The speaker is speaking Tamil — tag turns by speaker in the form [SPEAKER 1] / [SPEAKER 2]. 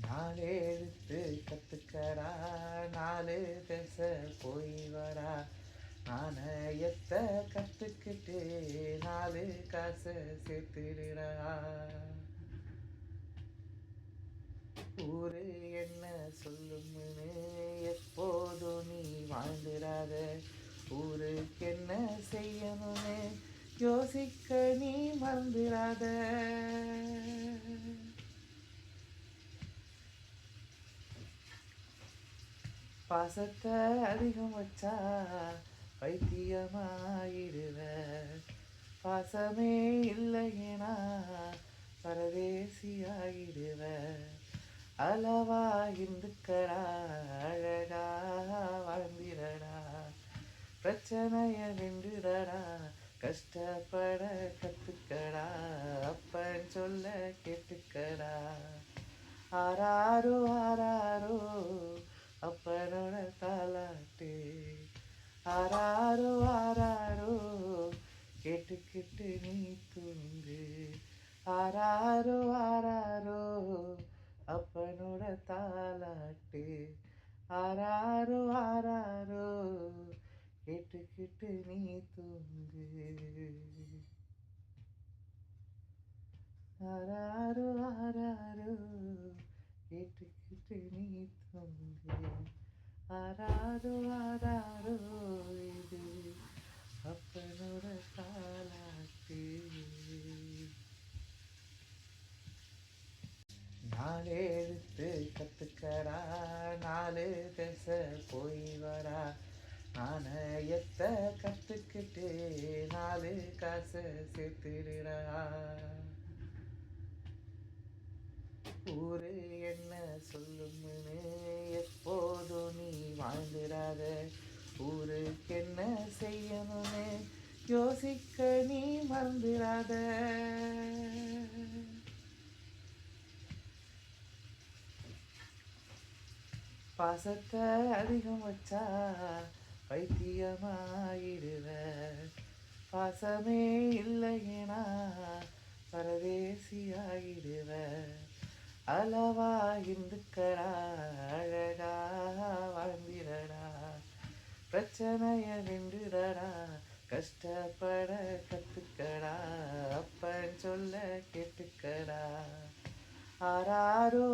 [SPEAKER 1] நாலு எழுத்து கத்துக்கடா, நாலு திசை போய் வரா, நாணயத்தை கத்துக்கிட்டு நாலு காசை சேர்த்துடுறா. ஊரு என்ன சொல்லும்னு எப்போதும் நீ வாழ்ந்துடாத, ஊருக்கு என்ன செய்யணும்னு யோசிக்க நீ மறந்துடாத. பாசத்தை அதிகம் வச்சா பைத்தியமாயிடுவ, பாசமே இல்லையேனா பரதேசியாயிடுவ. அளவா இருந்துக்கடா, அழகா வாழ்ந்திரடா, பிரச்சனைய வென்றுடடா, கஷ்டப்பட கத்துக்கடா, அப்பன் சொல்ல கேட்டுக்கடா. ஆராரோ ஆராரோ அப்பனோட தாலாட்டு, ஆராரோ ஆராரோ கேட்டுக்கிட்டு நீ தூங்கு. ஆராரோ ஆராரோ அப்பனோட தாலாட்டு, ஆராரோ ஆராரோ கேட்டுக்கிட்டு நீ தூங்கு. ஆராரோ ஆராரோ கேட்டுக்கிட்டு நீ தூங்கு. ஆராரோ ஆராரோ இது அப்பனோட தாலாட்டு. நாலு எழுத்து கத்துக்கடா, நாலு திசை போய் வரா, நாணயத்தை கத்துக்கிட்டு நாலு காசை சேர்த்துடுறா. ஊரு என்ன சொல்லும்னு எப்போதும் நீ வாழ்ந்துடாத, ஊருக்கு என்ன செய்யணும்னு யோசிக்க நீ மறந்துடாத. பாசத்தை அதிகம் வச்சா பைத்தியமாயிடுவ, பாசமே இல்லையேனா பரதேசியாயிடுவ. அளவா இருந்துக்கடா, அழகா வாழ்ந்திரடா, பிரச்சனைய வென்றுடடா, கஷ்டப்பட கத்துக்கடா, அப்பன் சொல்ல கேட்டுக்கடா. ஆராரோ